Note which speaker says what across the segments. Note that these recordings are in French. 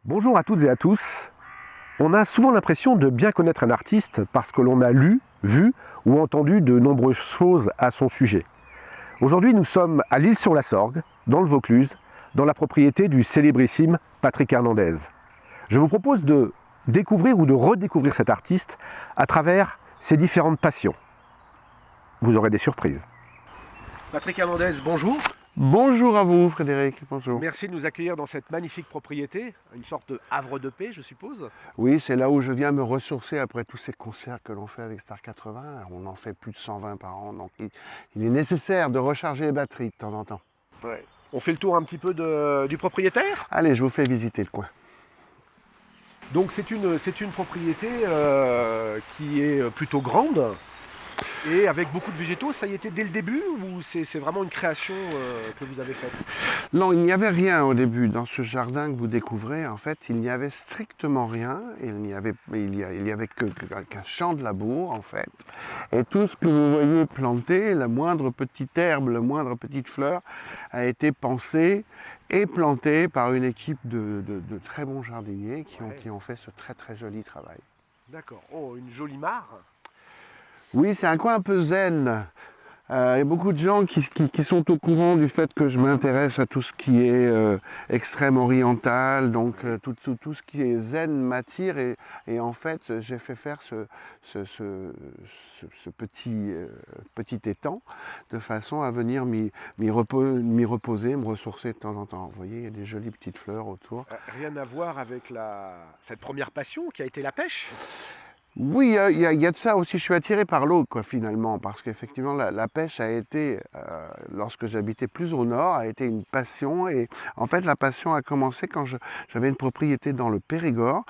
Speaker 1: Bonjour à toutes et à tous. On a souvent l'impression de bien connaître un artiste parce que l'on a lu, vu ou entendu de nombreuses choses à son sujet. Aujourd'hui, nous sommes à l'Isle-sur-la-Sorgue, dans le Vaucluse, dans la propriété du célébrissime Patrick Hernandez. Je vous propose de découvrir ou de redécouvrir cet artiste à travers ses différentes passions. Vous aurez des surprises. Patrick Hernandez, bonjour.
Speaker 2: Bonjour à vous Frédéric, bonjour.
Speaker 1: Merci de nous accueillir dans cette magnifique propriété, une sorte de havre de paix, je suppose.
Speaker 2: Oui, c'est là où je viens me ressourcer après tous ces concerts que l'on fait avec Star 80. On en fait plus de 120 par an, donc il est nécessaire de recharger les batteries de temps en temps.
Speaker 1: Ouais. On fait le tour un petit peu du propriétaire.
Speaker 2: Allez, je vous fais visiter le coin.
Speaker 1: Donc c'est une propriété qui est plutôt grande et avec beaucoup de végétaux. Ça y était dès le début ou c'est vraiment une création que vous avez faite?
Speaker 2: Non, il n'y avait rien au début. Dans ce jardin que vous découvrez, en fait, il n'y avait strictement rien. Il n'y avait qu'un champ de labour, en fait. Et tout ce que vous voyez planté, la moindre petite herbe, la moindre petite fleur, a été pensé et planté par une équipe de très bons jardiniers qui ont fait ce très très joli travail.
Speaker 1: D'accord. Oh, une jolie mare.
Speaker 2: Oui, c'est un coin un peu zen. Il y a beaucoup de gens qui sont au courant du fait que je m'intéresse à tout ce qui est extrême oriental, donc tout ce qui est zen m'attire et en fait j'ai fait faire ce petit étang de façon à venir m'y reposer, me ressourcer de temps en temps. Vous voyez, il y a des jolies petites fleurs autour.
Speaker 1: Rien à voir avec cette première passion qui a été la pêche?
Speaker 2: Oui, il y a de ça aussi. Je suis attiré par l'eau, quoi, finalement, parce qu'effectivement, la pêche a été, lorsque j'habitais plus au nord, a été une passion. Et en fait, la passion a commencé quand j'avais une propriété dans le Périgord,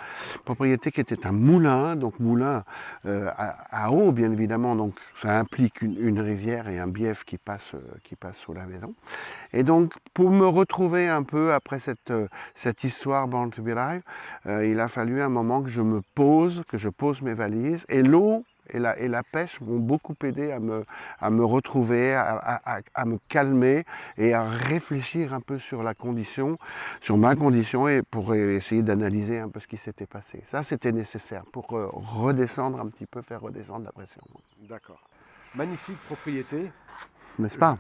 Speaker 2: propriété qui était un moulin, donc moulin à eau, bien évidemment. Donc, ça implique une rivière et un bief qui passe sous la maison. Et donc, pour me retrouver un peu après cette histoire Born to Be Alive, il a fallu un moment que je pose mes valises. Et l'eau et la pêche m'ont beaucoup aidé à me retrouver, à me calmer et à réfléchir un peu sur ma condition et pour essayer d'analyser un peu ce qui s'était passé. Ça, c'était nécessaire pour redescendre un petit peu, faire redescendre la pression.
Speaker 1: D'accord. Magnifique propriété.
Speaker 2: N'est-ce pas?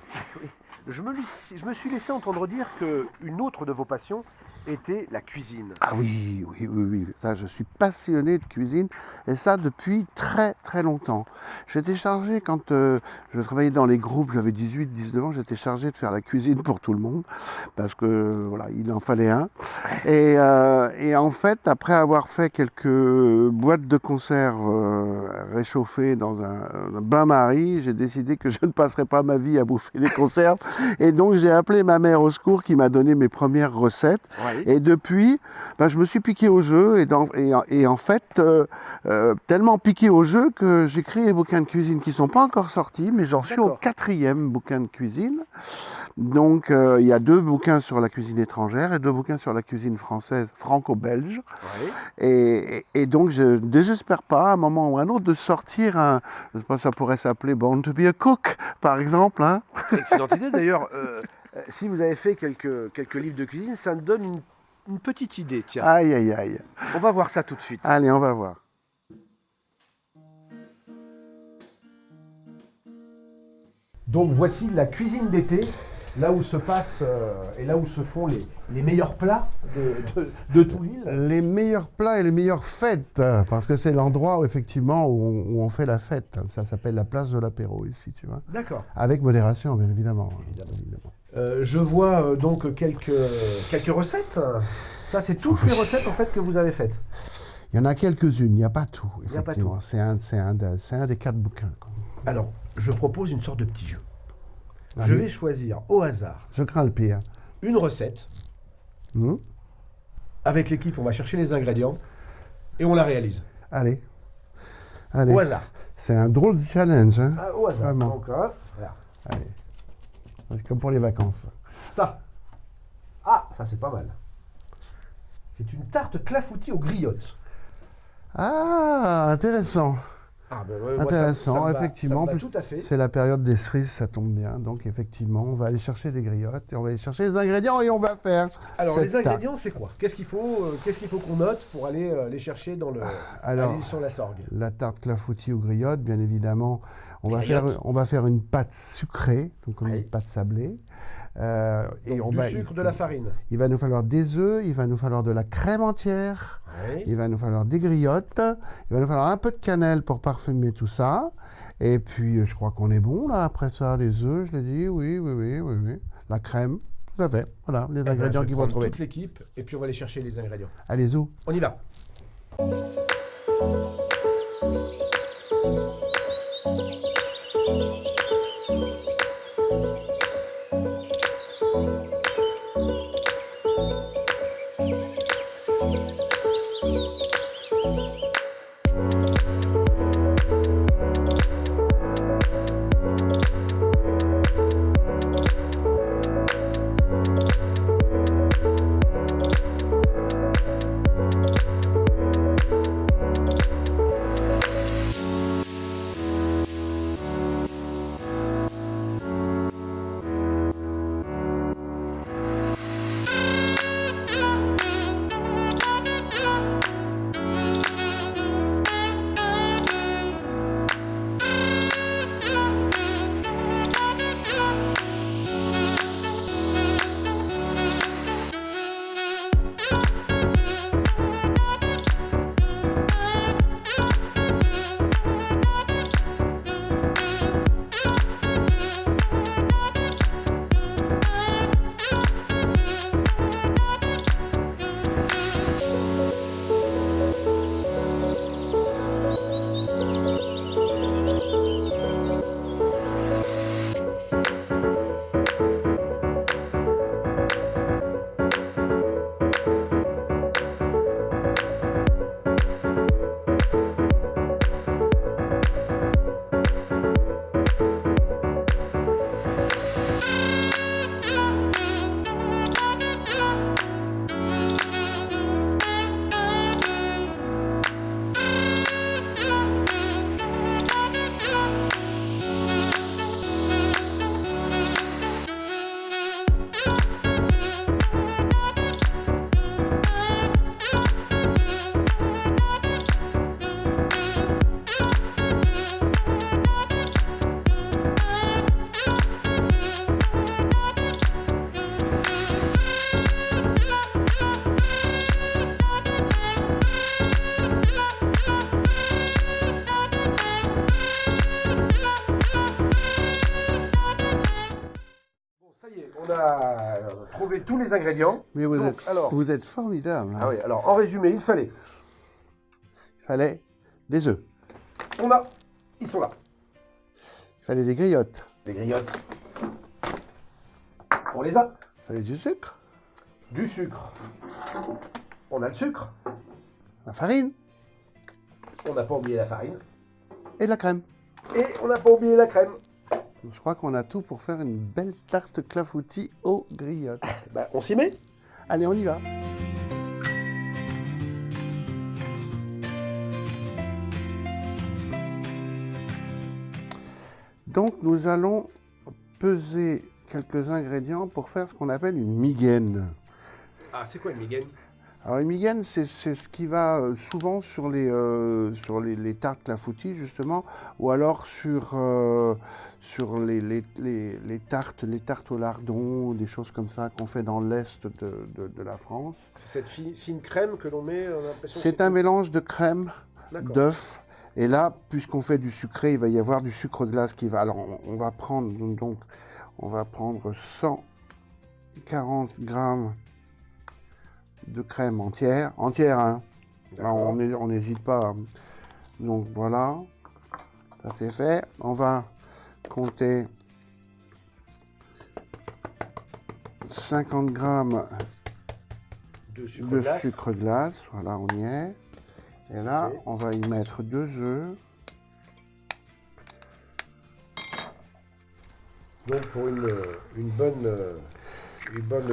Speaker 1: Je me suis laissé entendre dire qu'une autre de vos passions était la cuisine.
Speaker 2: Ah oui. Ça, je suis passionné de cuisine et ça depuis très très longtemps. J'étais chargé quand je travaillais dans les groupes, j'avais 18-19 ans, j'étais chargé de faire la cuisine pour tout le monde parce que voilà, il en fallait un. Et en fait, après avoir fait quelques boîtes de conserve réchauffées dans un bain-marie, j'ai décidé que je ne passerais pas ma vie à bouffer des conserves. Et donc j'ai appelé ma mère au secours qui m'a donné mes premières recettes.
Speaker 1: Ouais.
Speaker 2: Et depuis, je me suis piqué au jeu et en fait, tellement piqué au jeu que j'ai créé des bouquins de cuisine qui ne sont pas encore sortis, mais j'en suis au 4e bouquin de cuisine. Donc il y a 2 bouquins sur la cuisine étrangère et 2 bouquins sur la cuisine française franco-belge. Ouais. Et donc je ne désespère pas à un moment ou à un autre de sortir je sais pas, ça pourrait s'appeler Born to be a Cook, par exemple. Hein.
Speaker 1: Excellente idée d'ailleurs. Si vous avez fait quelques livres de cuisine, ça me donne une petite idée, tiens.
Speaker 2: Aïe.
Speaker 1: On va voir ça tout de suite.
Speaker 2: Allez, on va voir.
Speaker 1: Donc voici la cuisine d'été, là où se passe et là où se font les meilleurs plats de tout l'île.
Speaker 2: Les meilleurs plats et les meilleures fêtes, parce que c'est l'endroit où effectivement où on fait la fête. Ça s'appelle la place de l'apéro ici, tu vois.
Speaker 1: D'accord.
Speaker 2: Avec modération, bien évidemment.
Speaker 1: Je vois donc quelques recettes. Ça, c'est toutes les recettes en fait que vous avez faites.
Speaker 2: Il y en a quelques-unes, il n'y a pas tout, effectivement. C'est un des 4 bouquins. Quoi.
Speaker 1: Alors, je propose une sorte de petit jeu.
Speaker 2: Allez.
Speaker 1: Je vais choisir au hasard.
Speaker 2: Je crains le pire.
Speaker 1: Une recette. Avec l'équipe, on va chercher les ingrédients et on la réalise.
Speaker 2: Allez.
Speaker 1: Au hasard.
Speaker 2: C'est un drôle de challenge. Hein.
Speaker 1: Au hasard.
Speaker 2: Vraiment.
Speaker 1: Donc, voilà.
Speaker 2: Allez. C'est comme pour les vacances.
Speaker 1: Ça. Ah, ça c'est pas mal. C'est une tarte clafoutis aux griottes.
Speaker 2: Ah, intéressant.
Speaker 1: Ah ben ouais, moi,
Speaker 2: Intéressant,
Speaker 1: ça me va,
Speaker 2: effectivement.
Speaker 1: ça me va
Speaker 2: Plus-
Speaker 1: tout à fait.
Speaker 2: C'est la période des cerises, ça tombe bien. Donc effectivement, on va aller chercher les griottes et on va aller chercher les ingrédients et on va faire.
Speaker 1: Alors
Speaker 2: cette
Speaker 1: les ingrédients,
Speaker 2: tarte.
Speaker 1: c'est quoi? Qu'est-ce qu'il faut qu'on note pour aller les chercher à
Speaker 2: Alors,
Speaker 1: l'île sur la Sorgue?
Speaker 2: la tarte clafoutis aux griottes, bien évidemment. On
Speaker 1: Les
Speaker 2: va
Speaker 1: griottes.
Speaker 2: on va faire une pâte sucrée, donc
Speaker 1: Oui.
Speaker 2: une pâte sablée. Et
Speaker 1: Donc,
Speaker 2: on
Speaker 1: du
Speaker 2: va,
Speaker 1: sucre, de la farine.
Speaker 2: il va nous falloir des œufs, il va nous falloir de la crème entière,
Speaker 1: Oui.
Speaker 2: il va nous falloir des griottes, il va nous falloir un peu de cannelle pour parfumer tout ça. Et puis, je crois qu'on est bon là. Après ça, les œufs, je l'ai dit, oui. La crème, tout à fait. Voilà, les
Speaker 1: Eh ben,
Speaker 2: ingrédients
Speaker 1: je vais
Speaker 2: qu'ils vont
Speaker 1: prendre
Speaker 2: trouver.
Speaker 1: toute l'équipe et puis on va aller chercher les ingrédients.
Speaker 2: Allez, où?
Speaker 1: On y va. Ça y est, on a trouvé tous les ingrédients.
Speaker 2: Mais
Speaker 1: Donc, alors,
Speaker 2: vous êtes formidable. Hein.
Speaker 1: ah oui, alors en résumé, il fallait.
Speaker 2: Il fallait des œufs,
Speaker 1: Ils sont là.
Speaker 2: il fallait des griottes,
Speaker 1: Les griottes. On les a.
Speaker 2: il fallait du sucre,
Speaker 1: Du sucre. On a le sucre.
Speaker 2: la farine
Speaker 1: On n'a pas oublié la farine.
Speaker 2: et de la crème.
Speaker 1: Et on n'a pas oublié la crème.
Speaker 2: Je crois qu'on a tout pour faire une belle tarte clafoutis aux griottes.
Speaker 1: Ben, on s'y met.
Speaker 2: Allez, on y va. Donc, nous allons peser quelques ingrédients pour faire ce qu'on appelle une migaine.
Speaker 1: Ah, c'est quoi une migaine?
Speaker 2: Alors, une migaine, c'est ce qui va souvent sur les tartes clafoutis, justement, ou alors sur les tartes au lardon, des choses comme ça qu'on fait dans l'est de la France.
Speaker 1: C'est cette fine crème que l'on met, on a l'impression que
Speaker 2: C'est un mélange de crème,
Speaker 1: D'accord.
Speaker 2: d'œuf, et là, puisqu'on fait du sucré, il va y avoir du sucre glace qui va... Alors, on va prendre 140 grammes de crème entière, hein. Alors, on n'hésite pas. Hein. Donc voilà, ça c'est fait. On va compter 50 grammes
Speaker 1: de sucre
Speaker 2: de
Speaker 1: glace.
Speaker 2: sucre glace. Voilà, on y est.
Speaker 1: Ça,
Speaker 2: Et
Speaker 1: c'est
Speaker 2: là,
Speaker 1: fait.
Speaker 2: on va y mettre 2 œufs.
Speaker 1: Donc pour une bonne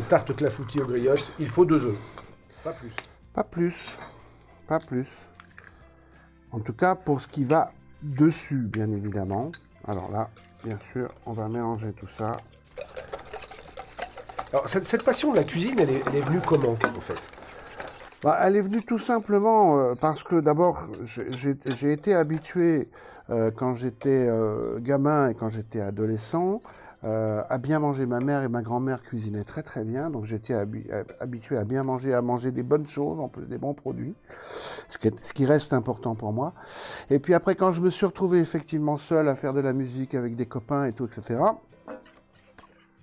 Speaker 1: tarte clafoutis aux griottes, il faut 2 œufs. Pas plus.
Speaker 2: Pas plus. En tout cas, pour ce qui va dessus, bien évidemment. Alors là, bien sûr, on va mélanger tout ça.
Speaker 1: Alors, cette passion de la cuisine, elle est venue comment, en fait?
Speaker 2: Bah, elle est venue tout simplement parce que d'abord, j'ai été habitué quand j'étais gamin et quand j'étais adolescent à bien manger. Ma mère et ma grand-mère cuisinaient très très bien, donc j'étais habitué à manger des bonnes choses, en plus des bons produits, ce qui reste important pour moi. Et puis après, quand je me suis retrouvé effectivement seul à faire de la musique avec des copains et tout, etc.,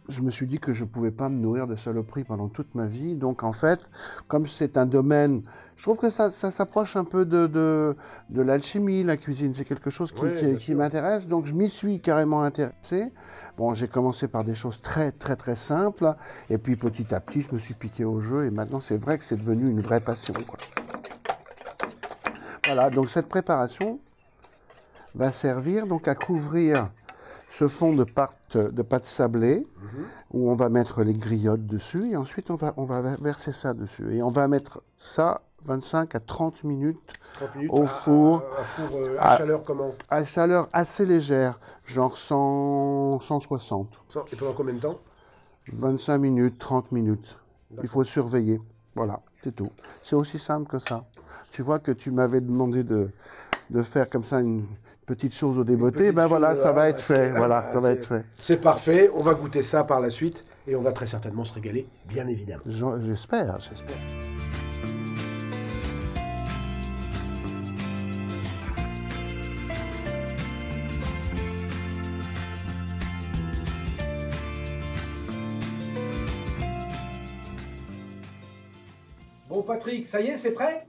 Speaker 2: je me suis dit que je ne pouvais pas me nourrir de saloperies pendant toute ma vie. Donc en fait, comme c'est un domaine, je trouve que ça s'approche un peu de l'alchimie, la cuisine. C'est quelque chose qui m'intéresse. Donc je m'y suis carrément intéressé. Bon, j'ai commencé par des choses très très très simples. Et puis petit à petit, je me suis piqué au jeu. Et maintenant, c'est vrai que c'est devenu une vraie passion, quoi. Voilà, donc cette préparation va servir donc à couvrir ce fond de pâte sablée où on va mettre les griottes dessus et ensuite on va verser ça dessus. Et on va mettre ça 25 à 30 minutes,
Speaker 1: 30 minutes
Speaker 2: au four.
Speaker 1: À four à chaleur comment?
Speaker 2: À chaleur assez légère, genre 160.
Speaker 1: Et pendant combien de temps?
Speaker 2: 25 minutes, 30 minutes. Il faut surveiller. Voilà, c'est tout. C'est aussi simple que ça. Tu vois que tu m'avais demandé de faire comme ça une petite chose au débeauté, ben voilà, ça va être fait. Voilà, ça va être fait.
Speaker 1: C'est parfait, on va goûter ça par la suite et on va très certainement se régaler, bien évidemment.
Speaker 2: J'espère.
Speaker 1: Bon Patrick, ça y est, c'est prêt?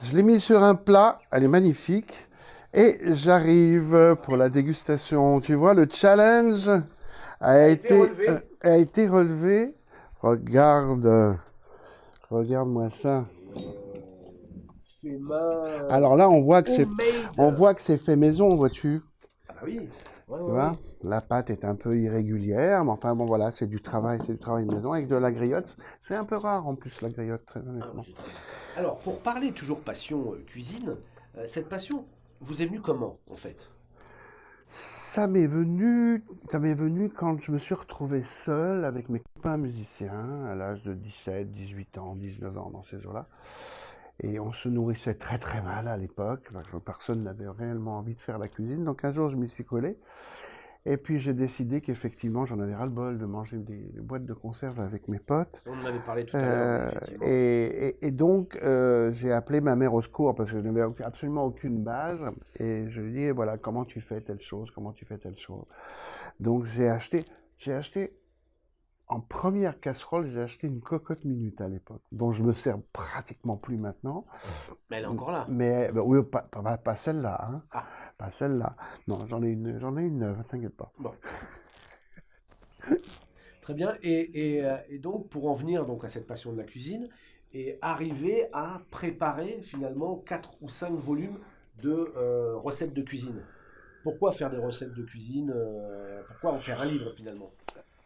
Speaker 2: Je l'ai mis sur un plat, elle est magnifique. Et j'arrive pour la dégustation. Tu vois, le challenge a été relevé. Regarde-moi ça.
Speaker 1: Fait main.
Speaker 2: Alors là, on voit que c'est fait maison, vois-tu.
Speaker 1: Ah oui.
Speaker 2: Tu vois, la pâte est un peu irrégulière, mais enfin bon voilà, c'est du travail maison avec de la griotte. C'est un peu rare en plus la griotte, très honnêtement.
Speaker 1: Alors, pour parler toujours passion cuisine, cette passion vous est venue comment en fait?
Speaker 2: Ça m'est venu quand je me suis retrouvé seul avec mes copains musiciens à l'âge de 17, 18 ans, 19 ans dans ces eaux-là. Et on se nourrissait très très mal à l'époque, parce que personne n'avait réellement envie de faire la cuisine. Donc un jour je m'y suis collé. Et puis j'ai décidé qu'effectivement j'en avais ras-le-bol de manger des boîtes de conserve avec mes potes.
Speaker 1: On en avait parlé tout à l'heure.
Speaker 2: Et donc j'ai appelé ma mère au secours parce que je n'avais absolument aucune base. Et je lui ai dit voilà comment tu fais telle chose, comment tu fais telle chose. Donc j'ai acheté en première casserole, j'ai acheté une cocotte minute à l'époque, dont je me sers pratiquement plus maintenant.
Speaker 1: Mais elle est encore là.
Speaker 2: Mais ben oui, pas celle-là, hein.
Speaker 1: Ah.
Speaker 2: Pas celle-là. Non, j'en ai une neuve, t'inquiète pas.
Speaker 1: Bon. Très bien. Et donc, pour en venir donc, à cette passion de la cuisine, et arriver à préparer finalement 4 ou 5 volumes de recettes de cuisine. Pourquoi faire des recettes de cuisine pourquoi en faire un livre finalement?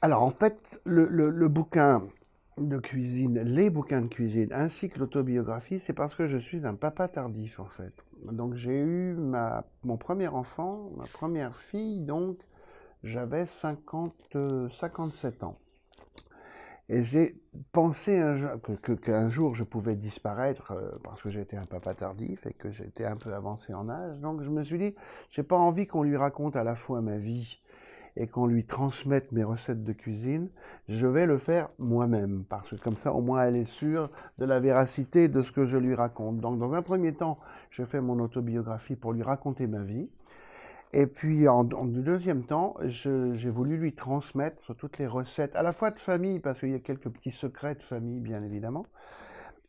Speaker 2: Alors en fait, le bouquin de cuisine, les bouquins de cuisine, ainsi que l'autobiographie, c'est parce que je suis un papa tardif en fait. Donc j'ai eu mon premier enfant, ma première fille, donc j'avais 57 ans. Et j'ai pensé qu'un jour je pouvais disparaître parce que j'étais un papa tardif et que j'étais un peu avancé en âge. Donc je me suis dit, j'ai pas envie qu'on lui raconte à la fois ma vie et qu'on lui transmette mes recettes de cuisine, je vais le faire moi-même, parce que comme ça, au moins, elle est sûre de la véracité de ce que je lui raconte. Donc, dans un premier temps, je fais mon autobiographie pour lui raconter ma vie. Et puis, en deuxième temps, j'ai voulu lui transmettre toutes les recettes, à la fois de famille, parce qu'il y a quelques petits secrets de famille, bien évidemment,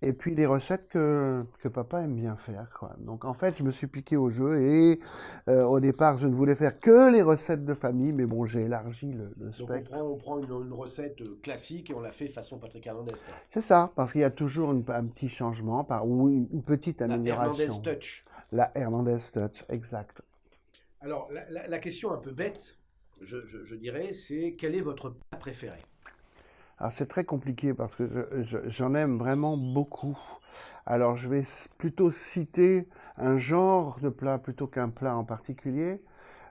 Speaker 2: et puis les recettes que papa aime bien faire, quoi. Donc en fait, je me suis piqué au jeu et au départ, je ne voulais faire que les recettes de famille, mais bon, j'ai élargi le spectre.
Speaker 1: Donc on prend une recette classique et on la fait façon Patrick Hernandez.
Speaker 2: C'est ça, parce qu'il y a toujours un petit changement ou une petite amélioration.
Speaker 1: La Hernandez Touch.
Speaker 2: La Hernandez Touch, exact.
Speaker 1: Alors la question un peu bête, je dirais, c'est quel est votre plat préféré?
Speaker 2: Alors c'est très compliqué parce que j'en aime vraiment beaucoup. Alors je vais plutôt citer un genre de plat plutôt qu'un plat en particulier.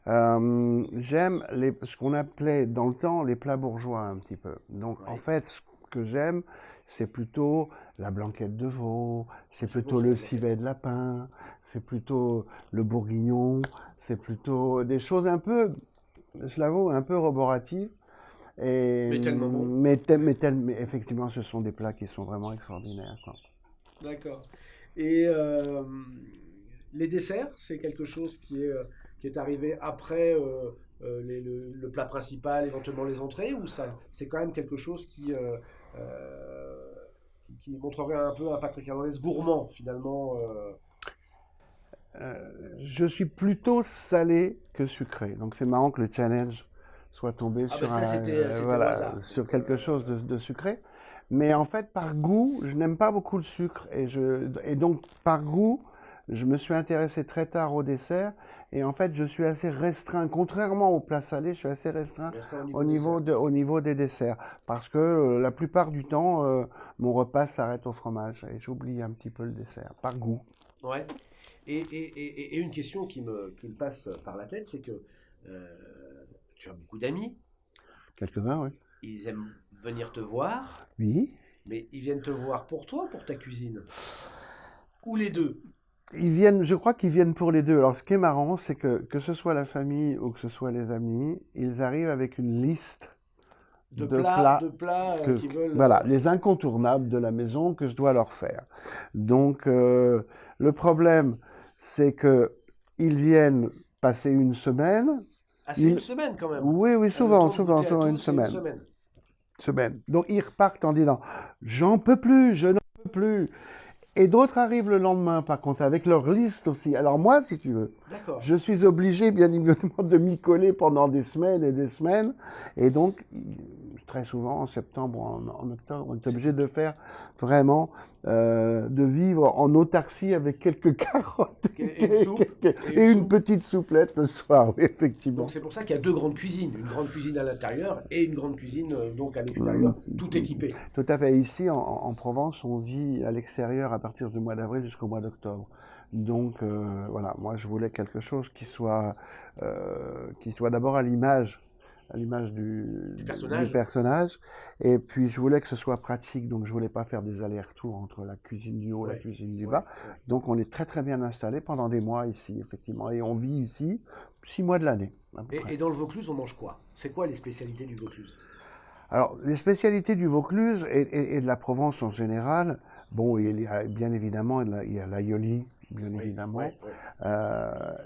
Speaker 2: J'aime ce qu'on appelait dans le temps les plats bourgeois un petit peu. Donc en
Speaker 3: Oui.
Speaker 2: fait, ce que j'aime, c'est plutôt la blanquette de veau, c'est
Speaker 3: C'est
Speaker 2: plutôt
Speaker 3: bon, ça,
Speaker 2: le
Speaker 3: la
Speaker 2: civet de lapin, c'est plutôt le bourguignon, c'est plutôt des choses un peu, je l'avoue, un peu roboratives.
Speaker 3: Mais tellement bon.
Speaker 2: Mais effectivement, ce sont des plats qui sont vraiment extraordinaires, quoi.
Speaker 3: D'accord. Et les desserts, c'est quelque chose qui est arrivé après le plat principal, éventuellement les entrées, ou ça, c'est quand même quelque chose euh, qui montrerait un peu un Patrick Hernandez gourmand, finalement.
Speaker 2: Je suis plutôt salé que sucré. Donc c'est marrant que le challenge soit tombé
Speaker 3: Ah ben
Speaker 2: sur
Speaker 3: ça, c'était au
Speaker 2: voilà,
Speaker 3: hasard.
Speaker 2: sur quelque chose de sucré. Mais en fait, par goût, je n'aime pas beaucoup le sucre. Et donc, par goût, je me suis intéressé très tard au dessert. Et en fait, je suis assez restreint. Contrairement au plat salé, je suis assez restreint
Speaker 3: Bien sûr, au niveau dessert.
Speaker 2: au niveau des desserts. Parce que la plupart du temps, mon repas s'arrête au fromage. Et j'oublie un petit peu le dessert, par goût.
Speaker 3: Ouais. Et une question qui me passe par la tête, c'est que tu as beaucoup d'amis,
Speaker 2: Quelques-uns, oui.
Speaker 3: ils aiment venir te voir,
Speaker 2: Oui.
Speaker 3: mais ils viennent te voir pour toi ou pour ta cuisine? Ou les deux?
Speaker 2: Je crois qu'ils viennent pour les deux. Alors, ce qui est marrant, c'est que ce soit la famille ou que ce soit les amis, ils arrivent avec une liste de plats
Speaker 3: De plats qui veulent.
Speaker 2: voilà, les incontournables de la maison que je dois leur faire. Donc, le problème, c'est que ils viennent passer une semaine.
Speaker 3: Ah, c'est une semaine quand même.
Speaker 2: Oui, oui,
Speaker 3: Le temps de goûter à
Speaker 2: souvent
Speaker 3: tout,
Speaker 2: une
Speaker 3: c'est une
Speaker 2: semaine.
Speaker 3: semaine.
Speaker 2: Donc, ils repartent en disant, j'en peux plus, je n'en peux plus. Et d'autres arrivent le lendemain, par contre, avec leur liste aussi. Alors moi, si tu veux,
Speaker 3: D'accord.
Speaker 2: je suis obligé, bien évidemment, de m'y coller pendant des semaines et des semaines. Et donc, très souvent, en septembre ou en octobre, on est obligé de faire vraiment, de vivre en autarcie avec quelques carottes
Speaker 3: Et une soupe.
Speaker 2: et une petite souplette le soir, oui, effectivement.
Speaker 3: Donc c'est pour ça qu'il y a deux grandes cuisines. Une grande cuisine à l'intérieur et une grande cuisine donc à l'extérieur, tout équipé.
Speaker 2: Tout à fait. Ici, en Provence, on vit à l'extérieur à partir du mois d'avril jusqu'au mois d'octobre. Donc voilà, moi je voulais quelque chose qui soit d'abord à l'image
Speaker 3: Du
Speaker 2: du
Speaker 3: personnage.
Speaker 2: personnage, et puis je voulais que ce soit pratique, donc je voulais pas faire des allers-retours entre la cuisine du haut et la
Speaker 3: Ouais,
Speaker 2: cuisine du
Speaker 3: ouais,
Speaker 2: bas.
Speaker 3: ouais.
Speaker 2: Donc on est très très bien installé pendant des mois ici, effectivement, et on vit ici 6 mois de l'année, à peu près.
Speaker 3: Et dans le Vaucluse, on mange quoi? C'est quoi les spécialités du Vaucluse?
Speaker 2: Alors, les spécialités du Vaucluse et de la Provence en général, bon, il y a bien évidemment, il y a l'aioli, bien
Speaker 3: Oui,
Speaker 2: évidemment.
Speaker 3: ouais, ouais.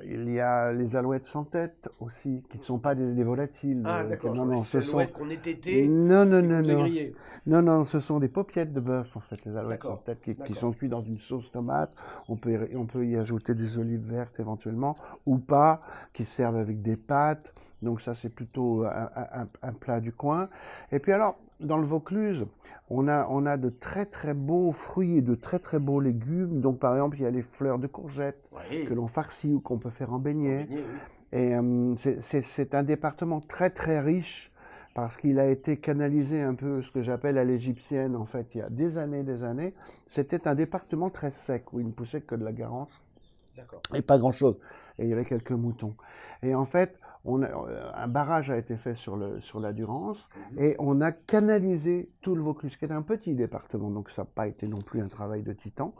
Speaker 2: Il y a les alouettes sans tête aussi, qui ne sont pas des volatiles.
Speaker 3: Ah d'accord, je
Speaker 2: Non,
Speaker 3: croyais
Speaker 2: non,
Speaker 3: que
Speaker 2: ce
Speaker 3: c'est
Speaker 2: sont...
Speaker 3: l'alouette qu'on étêtait
Speaker 2: Non, non,
Speaker 3: et qu'on
Speaker 2: non,
Speaker 3: faisait
Speaker 2: non.
Speaker 3: griller.
Speaker 2: Non, non, ce sont des paupiettes de bœuf, en fait, les alouettes sans
Speaker 3: D'accord,
Speaker 2: tête, qui
Speaker 3: d'accord.
Speaker 2: sont cuites dans une sauce tomate. On peut y ajouter des olives vertes éventuellement, ou pas, qui servent avec des pâtes. Donc ça, c'est plutôt un plat du coin. Et puis alors, dans le Vaucluse, on a de très très beaux fruits et de très très beaux légumes. Donc par exemple, il y a les fleurs de courgettes
Speaker 3: Oui,
Speaker 2: que l'on farcit ou qu'on peut faire en
Speaker 3: en
Speaker 2: beignet.
Speaker 3: beignet, oui.
Speaker 2: Et c'est un département très très riche parce qu'il a été canalisé un peu ce que j'appelle à l'égyptienne, en fait, il y a des années, des années. C'était un département très sec où il ne poussait que de la garance
Speaker 3: D'accord.
Speaker 2: et pas grand-chose. Et il y avait quelques moutons. Et en fait, un barrage a été fait sur la Durance et on a canalisé tout le Vaucluse, qui est un petit département, donc ça n'a pas été non plus un travail de titan.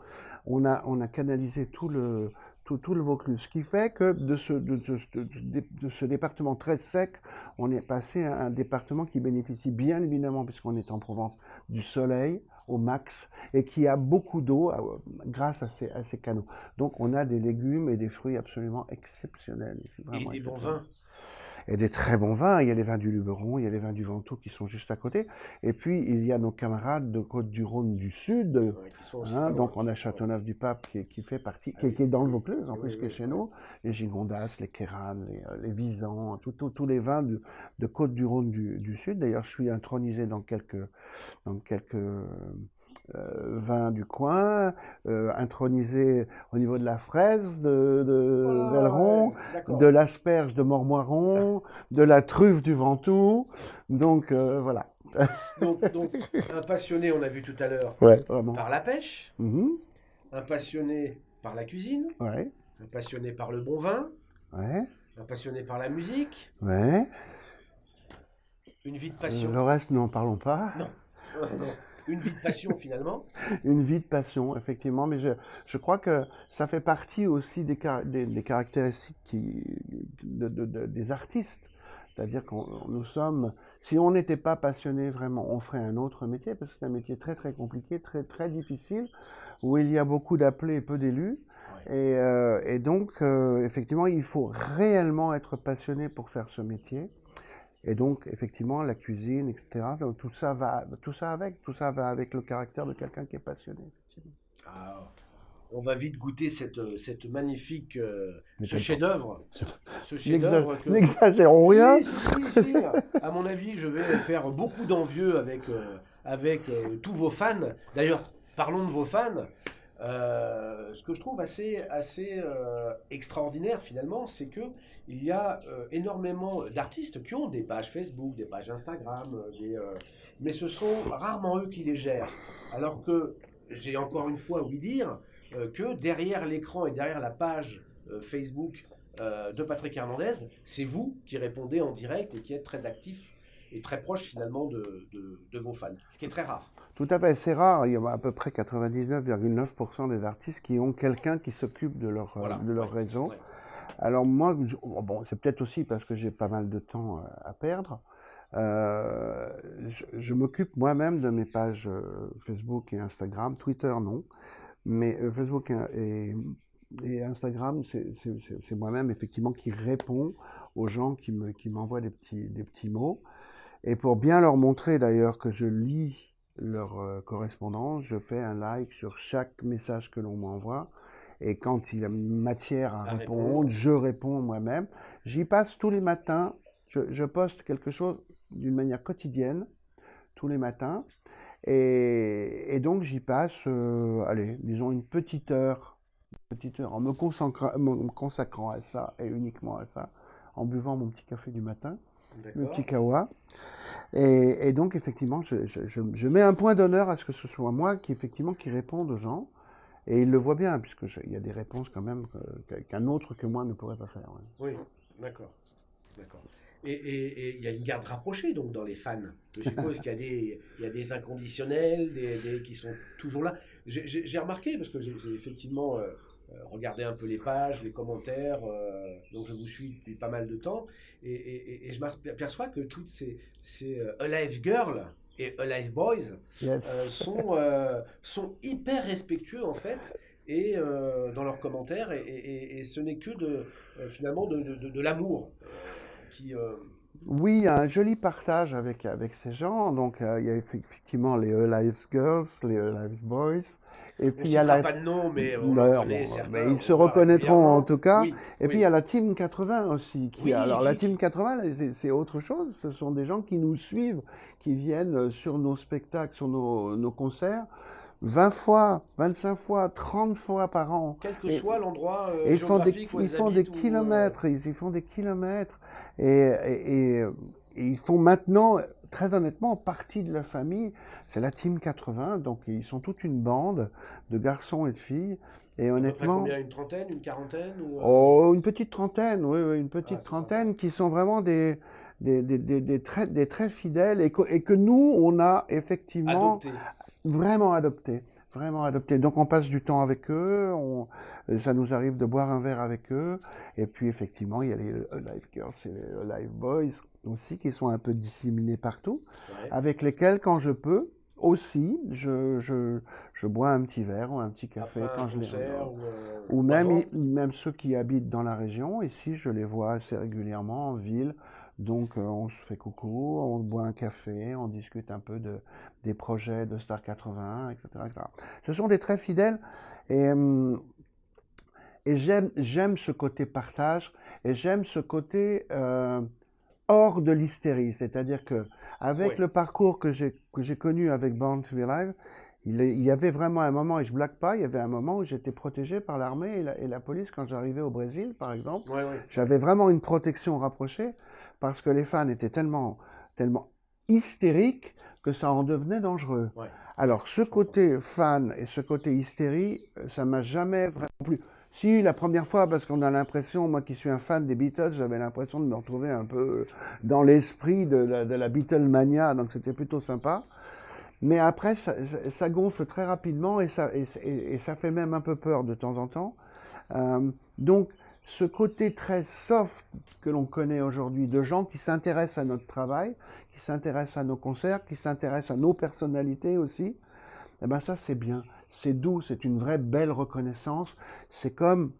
Speaker 2: On a canalisé tout le Vaucluse, ce qui fait que de ce département très sec, on est passé à un département qui bénéficie bien évidemment, puisqu'on est en Provence, du soleil au max et qui a beaucoup d'eau grâce à ces canaux. Donc on a des légumes et des fruits absolument exceptionnels ici,
Speaker 3: Et
Speaker 2: vraiment
Speaker 3: des bons
Speaker 2: exceptionnels.
Speaker 3: vins.
Speaker 2: Et des très bons vins, il y a les vins du Luberon, il y a les vins du Ventoux qui sont juste à côté. Et puis il y a nos camarades de Côte-du-Rhône du Sud,
Speaker 3: Ouais, qui sont aussi pas loin.
Speaker 2: donc on a
Speaker 3: Ouais.
Speaker 2: Châteauneuf-du-Pape qui fait partie,
Speaker 3: Ah
Speaker 2: qui
Speaker 3: oui,
Speaker 2: est dans le
Speaker 3: oui,
Speaker 2: Vaucluse en
Speaker 3: oui,
Speaker 2: plus,
Speaker 3: oui,
Speaker 2: qui est
Speaker 3: oui,
Speaker 2: chez
Speaker 3: oui.
Speaker 2: nous, les Gigondas, les Queyrannes, les Visans, tous les vins de Côte-du-Rhône du Sud. D'ailleurs, je suis intronisé dans quelques vins du coin, intronisé au niveau de la fraise de
Speaker 3: Ah
Speaker 2: Velleron,
Speaker 3: ouais,
Speaker 2: de
Speaker 3: d'accord.
Speaker 2: l'asperge de Mormoiron, de la truffe du Ventoux. Donc voilà.
Speaker 3: Donc, un passionné, on l'a vu tout à l'heure,
Speaker 2: Ouais, vraiment.
Speaker 3: par la pêche,
Speaker 2: Mhm.
Speaker 3: un passionné par la cuisine,
Speaker 2: Ouais,
Speaker 3: un passionné par le bon vin,
Speaker 2: ouais,
Speaker 3: un passionné par la musique,
Speaker 2: ouais.
Speaker 3: une vie de passion.
Speaker 2: Le reste, n'en parlons pas.
Speaker 3: Non, non, une vie de passion finalement.
Speaker 2: Une vie de passion, effectivement, mais je crois que ça fait partie aussi des caractéristiques des artistes. C'est-à-dire que nous sommes, si on n'était pas passionné vraiment, on ferait un autre métier, parce que c'est un métier très très compliqué, très très difficile, où il y a beaucoup d'appelés et peu d'élus.
Speaker 3: Ouais.
Speaker 2: Et donc, effectivement, il faut réellement être passionné pour faire ce métier. Et donc, effectivement, la cuisine, etc. Donc, tout ça va avec le caractère de quelqu'un qui est passionné. Effectivement.
Speaker 3: Ah, on va vite goûter cette magnifique,
Speaker 2: Mais
Speaker 3: ce
Speaker 2: t'aimes
Speaker 3: chef-d'œuvre.
Speaker 2: pas.
Speaker 3: Ce chef-d'œuvre que...
Speaker 2: N'exagérons rien.
Speaker 3: Si. À mon avis, je vais faire beaucoup d'envieux avec tous vos fans. D'ailleurs, parlons de vos fans. Ce que je trouve assez extraordinaire finalement, c'est que il y a énormément d'artistes qui ont des pages Facebook, des pages Instagram, mais ce sont rarement eux qui les gèrent. Alors que j'ai encore une fois ouï dire que derrière l'écran et derrière la page Facebook de Patrick Hernandez, c'est vous qui répondez en direct et qui êtes très actif et très proche finalement de vos fans, ce qui est très rare.
Speaker 2: Tout à fait, c'est rare. Il y a à peu près 99,9% des artistes qui ont quelqu'un qui s'occupe de leur,
Speaker 3: Voilà,
Speaker 2: de leur
Speaker 3: ouais,
Speaker 2: réseau.
Speaker 3: ouais.
Speaker 2: Alors moi, bon, c'est peut-être aussi parce que j'ai pas mal de temps à perdre. Je m'occupe moi-même de mes pages Facebook et Instagram. Twitter, non. Mais Facebook et Instagram, c'est moi-même effectivement qui répond aux gens qui m'envoient des petits mots. Et pour bien leur montrer d'ailleurs que je lis leur correspondance, je fais un like sur chaque message que l'on m'envoie. Et quand il y a matière à répondre, je réponds moi-même. J'y passe tous les matins. Je poste quelque chose d'une manière quotidienne, tous les matins. Et donc j'y passe, allez, disons une petite heure en me consacrant à ça et uniquement à ça, en buvant mon petit café du matin, le petit kawa. Et donc effectivement, je mets un point d'honneur à ce que ce soit moi qui réponde aux gens. Et il le voit bien, puisqu'il y a des réponses quand même qu'un autre que moi ne pourrait pas faire. Ouais.
Speaker 3: Oui, d'accord. Et il y a une garde rapprochée donc dans les fans. Je suppose qu'il y a des inconditionnels, qui sont toujours là. J'ai remarqué, parce que j'ai effectivement regardé un peu les pages, les commentaires, donc je vous suis depuis pas mal de temps, et je m'aperçois que toutes ces Alive Girls et Alive Boys sont hyper respectueux en fait. Et dans leurs commentaires, et ce n'est que finalement de l'amour qui...
Speaker 2: Oui, il y a un joli partage avec ces gens. Donc, il y a effectivement les Alive Girls, les Alive Boys. Et puis, il y a
Speaker 3: pas de nom, mais on en connaît certains.
Speaker 2: Mais ils se reconnaîtront en tout cas.
Speaker 3: Oui,
Speaker 2: et puis, il y a la Team 80 aussi. La Team 80, c'est autre chose. Ce sont des gens qui nous suivent, qui viennent sur nos spectacles, sur nos concerts. 20 fois, 25 fois, 30 fois par an.
Speaker 3: Quel que soit l'endroit
Speaker 2: géographique où ils font des kilomètres, ils font des kilomètres. Et ils font maintenant, très honnêtement, partie de la famille. C'est la Team 80, donc ils sont toute une bande de garçons et de filles. Et honnêtement...
Speaker 3: Combien, une trentaine, une quarantaine
Speaker 2: Oh, une petite trentaine, oui, une petite trentaine qui sont vraiment des très fidèles et que nous, on a effectivement... Vraiment adopté. Donc on passe du temps avec eux, ça nous arrive de boire un verre avec eux. Et puis effectivement, il y a les Alive Girls et les Alive Boys aussi qui sont un peu disséminés partout, avec lesquels quand je peux aussi, je bois un petit verre ou un petit café quand je les regarde. Ou même ceux qui habitent dans la région, ici je les vois assez régulièrement en ville. Donc on se fait coucou, on boit un café, on discute un peu des projets de Star 80, etc., etc. Ce sont des très fidèles et j'aime ce côté partage et j'aime ce côté hors de l'hystérie. C'est-à-dire que avec le parcours que j'ai connu avec Born to Be Alive, il y avait vraiment un moment, et je ne blague pas, il y avait un moment où j'étais protégé par l'armée et la police quand j'arrivais au Brésil, par exemple. J'avais vraiment une protection rapprochée. Parce que les fans étaient tellement hystérique que ça en devenait dangereux.
Speaker 3: Ouais.
Speaker 2: Alors, ce côté fan et ce côté hystérie, ça m'a jamais vraiment plu. Si, la première fois, parce qu'on a l'impression, moi qui suis un fan des Beatles, j'avais l'impression de me retrouver un peu dans l'esprit de la Beatlemania, donc c'était plutôt sympa. Mais après, ça gonfle très rapidement et ça fait même un peu peur de temps en temps. Donc, ce côté très soft que l'on connaît aujourd'hui, de gens qui s'intéressent à notre travail, qui s'intéressent à nos concerts, qui s'intéressent à nos personnalités aussi, eh ben ça c'est bien, c'est doux, c'est une vraie belle reconnaissance. C'est comme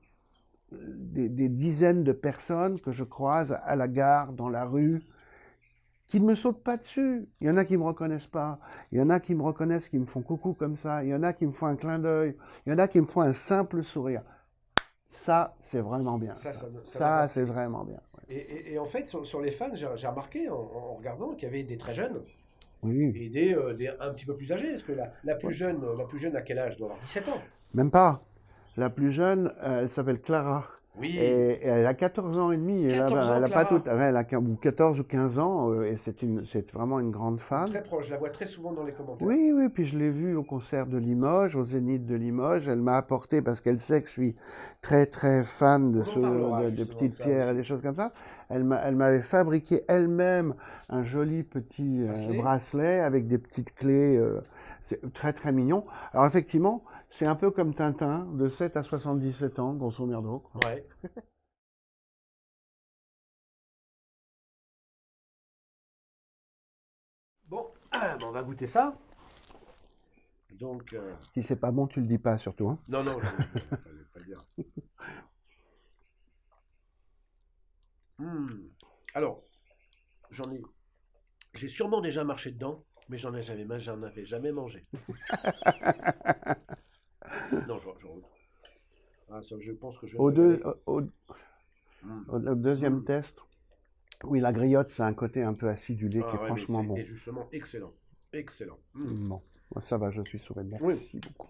Speaker 2: des dizaines de personnes que je croise à la gare, dans la rue, qui ne me sautent pas dessus. Il y en a qui ne me reconnaissent pas, il y en a qui me reconnaissent, qui me font coucou comme ça, il y en a qui me font un clin d'œil, il y en a qui me font un simple sourire. Ça, c'est vraiment bien. Ça c'est vraiment bien. Ouais.
Speaker 3: Et en fait, sur les fans, j'ai remarqué en regardant qu'il y avait des très jeunes
Speaker 2: Oui.
Speaker 3: et des un petit peu plus âgés. Parce que la plus jeune à quel âge? Doit avoir 17 ans.
Speaker 2: Même pas. La plus jeune, elle s'appelle Clara.
Speaker 3: Oui.
Speaker 2: Et elle a 14 ans et demi.
Speaker 3: 14 ans,
Speaker 2: elle a pas
Speaker 3: Clara.
Speaker 2: tout, elle a 14 ou 15 ans. Et c'est vraiment une grande fan.
Speaker 3: Très proche, je la vois très souvent dans les commentaires.
Speaker 2: Oui, oui. Puis je l'ai vue au concert de Limoges, au Zénith de Limoges. Elle m'a apporté, parce qu'elle sait que je suis très, très fan de, de petites pierres et des choses comme ça. Elle m'avait fabriqué elle-même un joli petit bracelet avec des petites clés. C'est très, très mignon. Alors effectivement, c'est un peu comme Tintin, de 7 à 77 ans, grosso merdo.
Speaker 3: Ouais. Bon, on va goûter ça. Donc.
Speaker 2: Si c'est pas bon, tu le dis pas surtout. Hein.
Speaker 3: Non, je vais pas le dire. Alors, j'ai sûrement déjà marché dedans, mais j'en avais jamais mangé. Non, je pense que je vais
Speaker 2: au deuxième test, oui, la griotte, c'est un côté un peu acidulé qui est franchement bon.
Speaker 3: Et justement, excellent. Excellent.
Speaker 2: Bon, ça va, je suis sauvé. Merci beaucoup.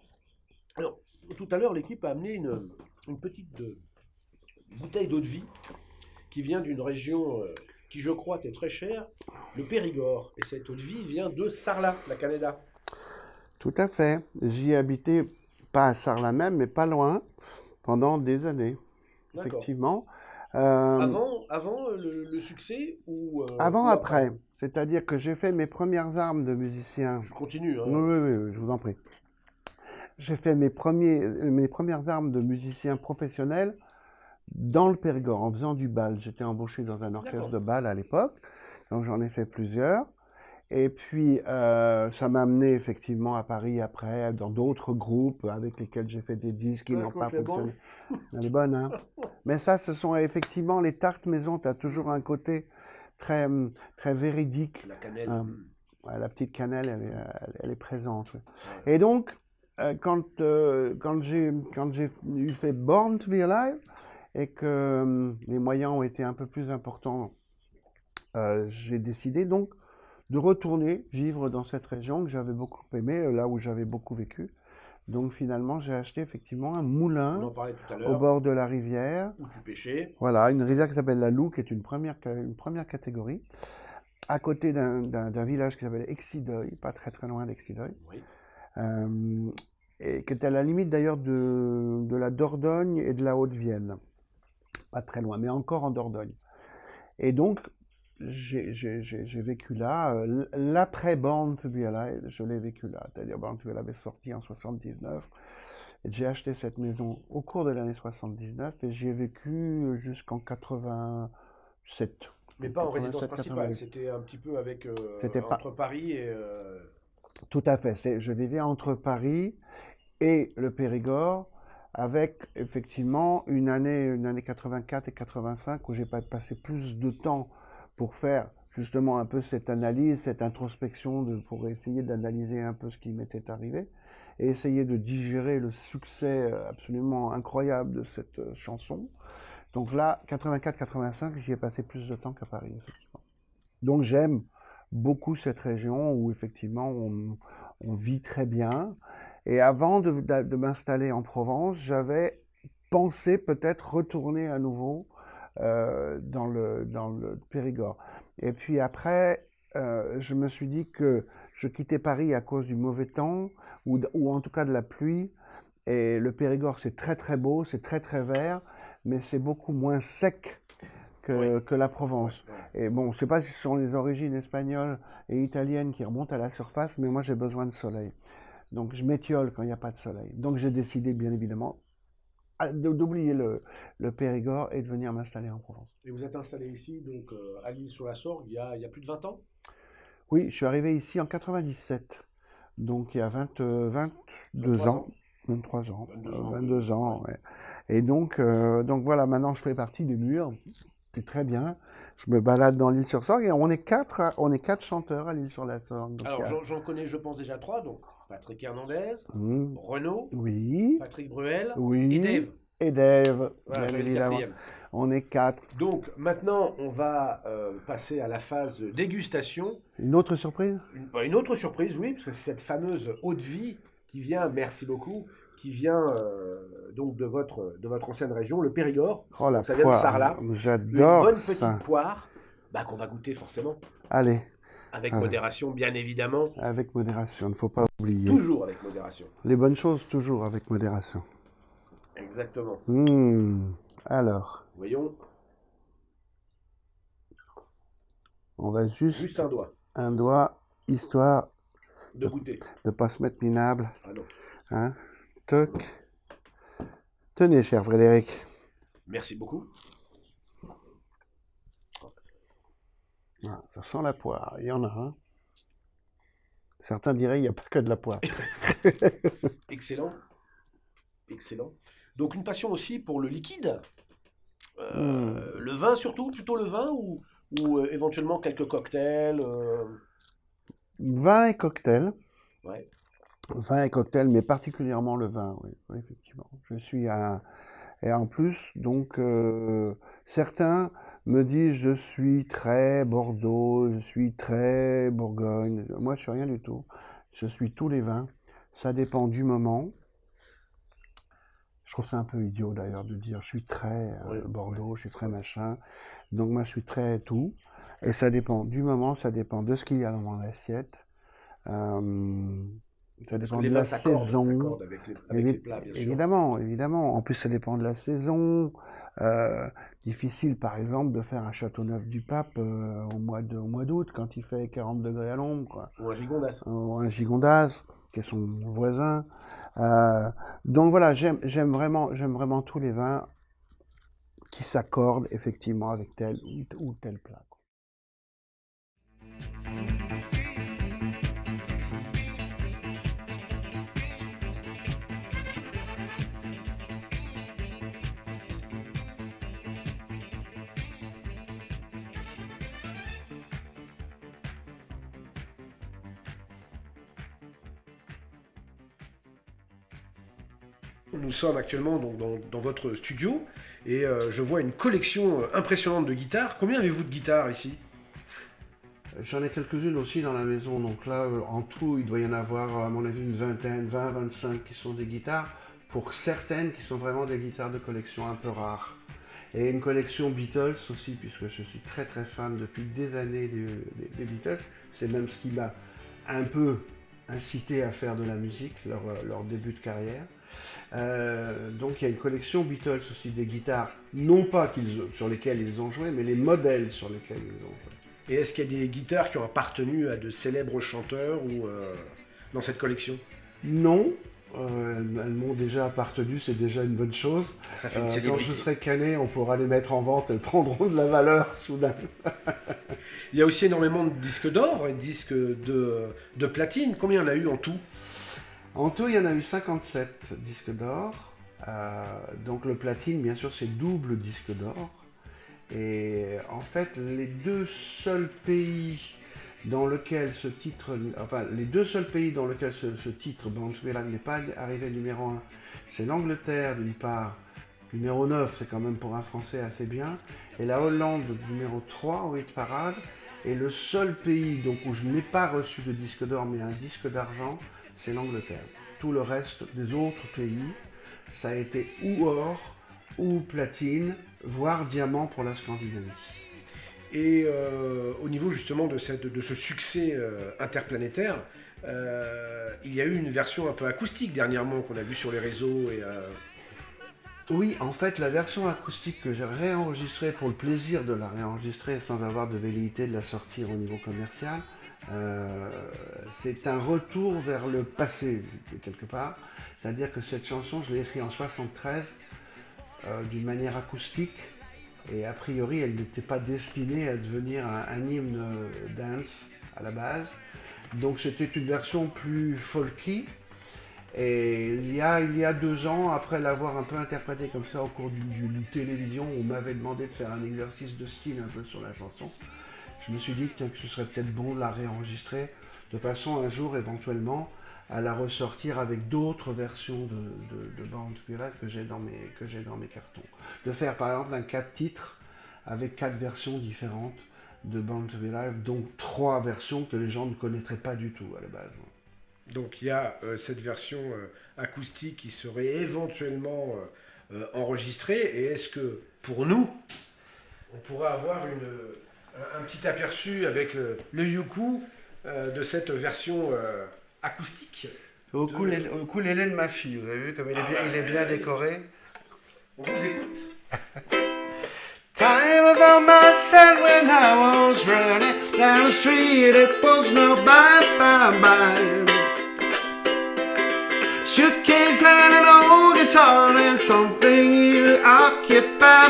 Speaker 3: Alors, tout à l'heure, l'équipe a amené une petite bouteille d'eau de vie qui vient d'une région qui, je crois, est très chère, le Périgord. Et cette eau de vie vient de Sarlat, la Canada.
Speaker 2: Tout à fait. J'y ai habité, pas à Sarlat même, mais pas loin, pendant des années. Effectivement.
Speaker 3: Avant le succès ou
Speaker 2: après. C'est-à-dire que j'ai fait mes premières armes de musicien.
Speaker 3: Je continue. Hein.
Speaker 2: Oui, je vous en prie. J'ai fait mes premières armes de musicien professionnel dans le Périgord, en faisant du bal. J'étais embauché dans un orchestre de bal à l'époque, donc j'en ai fait plusieurs. Et puis, ça m'a amené effectivement à Paris après, dans d'autres groupes avec lesquels j'ai fait des disques qui n'ont pas fonctionné. Elle est bonne, hein. Mais ça, ce sont effectivement les tartes maison. Tu as toujours un côté très, très véridique.
Speaker 3: La cannelle.
Speaker 2: La petite cannelle, elle est présente. Ouais. Et donc, quand j'ai fait Born to be Alive et que les moyens ont été un peu plus importants, j'ai décidé donc de retourner vivre dans cette région que j'avais beaucoup aimée, là où j'avais beaucoup vécu. Donc finalement, j'ai acheté effectivement un moulin au bord de la rivière.
Speaker 3: Où tu pêchais.
Speaker 2: Voilà, une rivière qui s'appelle la Loue, qui est une première catégorie, à côté d'un village qui s'appelle Exideuil, pas très très loin d'Exideuil. Oui. Et qui était à la limite d'ailleurs de la Dordogne et de la Haute-Vienne. Pas très loin, mais encore en Dordogne. Et donc, j'ai vécu là, l'après Born to be Alive, je l'ai vécu là. C'est-à-dire Born to be Alive est sorti en 79. Et j'ai acheté cette maison au cours de l'année 79 et j'y ai vécu jusqu'en 87.
Speaker 3: Mais pas en résidence principale, c'était un petit peu avec entre Paris et...
Speaker 2: Tout à fait, je vivais entre Paris et le Périgord, avec effectivement une année 84 et 85 où j'ai passé plus de temps pour faire justement un peu cette analyse, cette introspection, pour essayer d'analyser un peu ce qui m'était arrivé et essayer de digérer le succès absolument incroyable de cette chanson. Donc là, 84-85, j'y ai passé plus de temps qu'à Paris, effectivement. Donc j'aime beaucoup cette région où effectivement on vit très bien. Et avant de m'installer en Provence, j'avais pensé peut-être retourner à nouveau dans le Périgord. Et puis après, je me suis dit que je quittais Paris à cause du mauvais temps, ou en tout cas de la pluie. Et le Périgord, c'est très très beau, c'est très très vert, mais c'est beaucoup moins sec que la Provence.
Speaker 3: Ouais.
Speaker 2: Et bon, je ne sais pas si ce sont les origines espagnoles et italiennes qui remontent à la surface, mais moi j'ai besoin de soleil. Donc je m'étiole quand il n'y a pas de soleil. Donc j'ai décidé, bien évidemment, d'oublier le Périgord et de venir m'installer en Provence.
Speaker 3: Et vous êtes installé ici, donc à l'Île-sur-la-Sorgue, il y a plus de 20 ans?
Speaker 2: Oui, je suis arrivé ici en 97, donc il y a 22
Speaker 3: 23
Speaker 2: ans.
Speaker 3: ans.
Speaker 2: 23 ans,
Speaker 3: 22 ans.
Speaker 2: 22 ans, ouais. Et donc voilà, maintenant je fais partie des murs, c'est très bien. Je me balade dans l'Île-sur-Sorgue et on est quatre chanteurs à l'Île-sur-la-Sorgue. Donc,
Speaker 3: Alors, j'en connais, je pense, déjà trois, donc Patrick Hernandez,
Speaker 2: Mmh.
Speaker 3: Renaud,
Speaker 2: Oui,
Speaker 3: Patrick Bruel et
Speaker 2: oui,
Speaker 3: Dave.
Speaker 2: et Dave,
Speaker 3: Voilà,
Speaker 2: bien
Speaker 3: j'avais le
Speaker 2: évidemment.
Speaker 3: quatrième.
Speaker 2: On est quatre.
Speaker 3: Donc, maintenant, on va passer à la phase de dégustation.
Speaker 2: Une autre surprise?
Speaker 3: Une autre surprise, oui, parce que c'est cette fameuse eau de vie qui vient, merci beaucoup, qui vient donc de votre ancienne région, le Périgord.
Speaker 2: Oh la
Speaker 3: Donc, ça vient de
Speaker 2: poire,
Speaker 3: Sarlat. Une
Speaker 2: j'adore
Speaker 3: bonne
Speaker 2: ça.
Speaker 3: petite poire qu'on va goûter forcément,
Speaker 2: Allez,
Speaker 3: avec
Speaker 2: allez,
Speaker 3: modération, bien évidemment.
Speaker 2: avec modération, il ne faut pas oublier.
Speaker 3: Toujours avec modération.
Speaker 2: Les bonnes choses, toujours avec modération.
Speaker 3: Exactement.
Speaker 2: Alors,
Speaker 3: Voyons,
Speaker 2: on va
Speaker 3: juste un doigt
Speaker 2: un doigt, histoire
Speaker 3: de goûter.
Speaker 2: de ne pas se mettre minable.
Speaker 3: Ah non.
Speaker 2: Hein? Toc. Tenez, cher Frédéric.
Speaker 3: Merci beaucoup.
Speaker 2: Ah, ça sent la poire, il y en a un. Certains diraient il n'y a pas que de la poire.
Speaker 3: Excellent. Excellent. Donc une passion aussi pour le liquide. Le vin surtout, plutôt le vin ou éventuellement quelques cocktails.
Speaker 2: Vin et cocktail.
Speaker 3: Ouais.
Speaker 2: Vin et cocktail, mais particulièrement le vin, oui, oui, effectivement. Je suis un... Et en plus, donc, certains me disent je suis très Bordeaux, je suis très Bourgogne. Moi, je suis rien du tout. Je suis tous les vins. Ça dépend du moment. Je trouve ça un peu idiot d'ailleurs de dire je suis très Bordeaux, je suis très machin. Donc moi, je suis très tout. Et ça dépend du moment, ça dépend de ce qu'il y a dans mon assiette. Ça
Speaker 3: Parce que
Speaker 2: dépend
Speaker 3: les
Speaker 2: de
Speaker 3: vins
Speaker 2: la saison.
Speaker 3: s'accordent avec les plats, bien sûr.
Speaker 2: Évidemment, évidemment. En plus, ça dépend de la saison. Difficile, par exemple, de faire un Châteauneuf-du-Pape au mois d'août, quand il fait 40 degrés à l'ombre, quoi.
Speaker 3: Ou un gigondas.
Speaker 2: Ou un Gigondas, qui est son voisin. Donc voilà, j'aime vraiment tous les vins qui s'accordent effectivement avec tel ou tel plat.
Speaker 3: Nous sommes actuellement donc, dans votre studio et je vois une collection impressionnante de guitares. Combien avez-vous de guitares ici?
Speaker 2: J'en ai quelques-unes aussi dans la maison, donc là, en tout, il doit y en avoir, à mon avis, une vingtaine, 20, 25 qui sont des guitares, pour certaines qui sont vraiment des guitares de collection un peu rares. Et une collection Beatles aussi, puisque je suis très très fan depuis des années des Beatles. C'est même ce qui m'a un peu incité à faire de la musique, leur début de carrière. Donc il y a une collection Beatles aussi, des guitares, non pas sur lesquelles ils ont joué, mais les modèles sur lesquels ils ont joué.
Speaker 3: Et est-ce qu'il y a des guitares qui ont appartenu à de célèbres chanteurs ou dans cette collection?
Speaker 2: Non, elles m'ont déjà appartenu, c'est déjà une bonne chose.
Speaker 3: Ça fait une
Speaker 2: Quand
Speaker 3: célébrité.
Speaker 2: je serai cané, on pourra les mettre en vente, elles prendront de la valeur soudain.
Speaker 3: Il y a aussi énormément de disques d'or et de disques de platine. Combien il y en a eu en tout?
Speaker 2: En tout, il y en a eu 57 disques d'or. Donc le platine, bien sûr, c'est double disque d'or. Et en fait, les deux seuls pays dans lesquels ce titre, Born to Be Alive, n'est pas arrivé numéro 1, c'est l'Angleterre d'une part, numéro 9, c'est quand même pour un Français assez bien, et la Hollande numéro 3 au hit parade, et le seul pays donc, où je n'ai pas reçu de disque d'or mais un disque d'argent, c'est l'Angleterre. Tout le reste des autres pays, ça a été ou or, ou platine, voire diamant pour la Scandinavie.
Speaker 3: Et au niveau justement de ce succès interplanétaire, il y a eu une version un peu acoustique dernièrement qu'on a vue sur les réseaux.
Speaker 2: Oui, en fait, la version acoustique que j'ai réenregistrée pour le plaisir de la réenregistrer sans avoir de velléité de la sortir au niveau commercial, c'est un retour vers le passé, quelque part. C'est-à-dire que cette chanson, je l'ai écrite en 73 d'une manière acoustique. Et a priori, elle n'était pas destinée à devenir un hymne dance à la base. Donc c'était une version plus folky. Et il y a 2 ans, après l'avoir un peu interprété comme ça au cours d'une télévision, on m'avait demandé de faire un exercice de style un peu sur la chanson. Je me suis dit que ce serait peut-être bon de la réenregistrer de façon un jour éventuellement à la ressortir avec d'autres versions de Born to Be Alive que j'ai dans mes cartons. De faire par exemple un 4 titres avec 4 versions différentes de Born to Be Alive, donc 3 versions que les gens ne connaîtraient pas du tout à la base.
Speaker 3: Donc il y a cette version acoustique qui serait éventuellement enregistrée. Et est-ce que pour nous, on pourrait avoir un petit aperçu avec le yuku de cette version acoustique?
Speaker 2: Au ukulélé de ma fille, vous avez vu comme il est bien décoré.
Speaker 3: On vous écoute.
Speaker 2: Time about myself when I was running down the street, it was no bye. Suitcase and an old guitar and something to occupy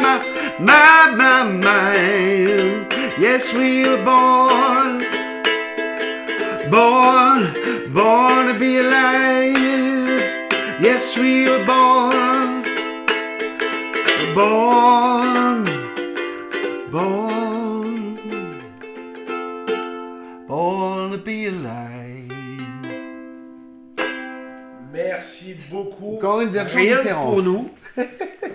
Speaker 2: my mind. Yes, we were born to be alive. Yes, we were born to be alive.
Speaker 3: Merci beaucoup.
Speaker 2: Encore une version
Speaker 3: Rien
Speaker 2: différente.
Speaker 3: Que pour nous.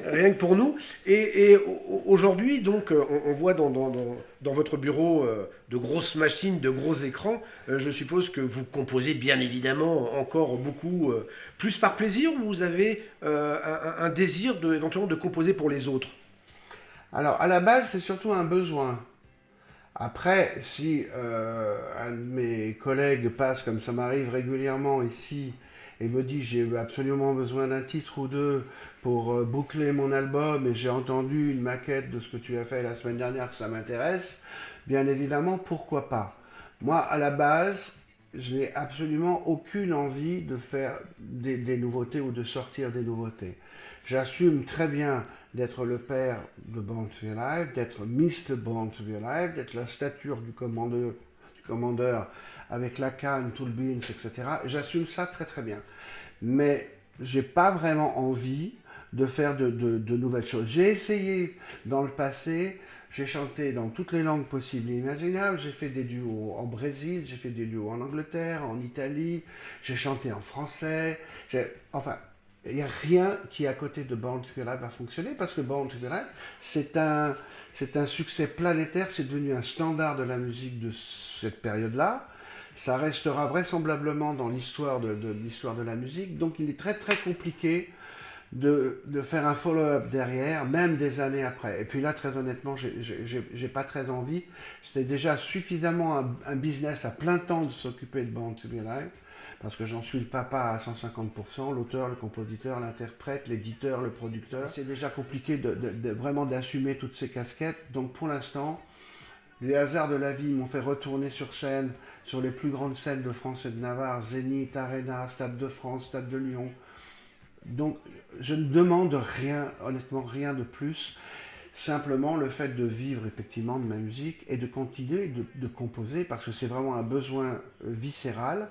Speaker 3: Rien que pour nous. Et aujourd'hui, donc, on voit dans votre bureau de grosses machines, de gros écrans. Je suppose que vous composez bien évidemment encore beaucoup, plus par plaisir, ou vous avez un désir éventuellement de composer pour les autres?
Speaker 2: Alors, à la base, c'est surtout un besoin. Après, si un de mes collègues passe, comme ça m'arrive régulièrement ici, et me dit j'ai absolument besoin d'un titre ou deux pour boucler mon album et j'ai entendu une maquette de ce que tu as fait la semaine dernière que ça m'intéresse, bien évidemment, pourquoi pas. Moi, à la base, je n'ai absolument aucune envie de faire des nouveautés ou de sortir des nouveautés. J'assume très bien d'être le père de Born to Be Alive, d'être Mr. Born to Be Alive, d'être la stature du commandeur avec la canne, tout le beans, etc. J'assume ça très très bien. Mais j'ai pas vraiment envie de faire de nouvelles choses. J'ai essayé dans le passé, j'ai chanté dans toutes les langues possibles et imaginables, j'ai fait des duos en Brésil, j'ai fait des duos en Angleterre, en Italie, j'ai chanté en français, enfin, il n'y a rien qui à côté de Born to Be Alive va fonctionner parce que Born to Be Alive, c'est un succès planétaire, c'est devenu un standard de la musique de cette période-là. Ça restera vraisemblablement dans l'histoire de la musique, donc il est très très compliqué de faire un follow-up derrière, même des années après. Et puis là, très honnêtement, j'ai pas très envie. C'était déjà suffisamment un business à plein temps de s'occuper de Born to Be Alive, parce que j'en suis le papa à 150%, l'auteur, le compositeur, l'interprète, l'éditeur, le producteur. C'est déjà compliqué vraiment d'assumer toutes ces casquettes, donc pour l'instant, les hasards de la vie m'ont fait retourner sur scène, sur les plus grandes scènes de France et de Navarre, Zénith, Arena, Stade de France, Stade de Lyon. Donc je ne demande rien, honnêtement rien de plus, simplement le fait de vivre effectivement de ma musique et de continuer de composer, parce que c'est vraiment un besoin viscéral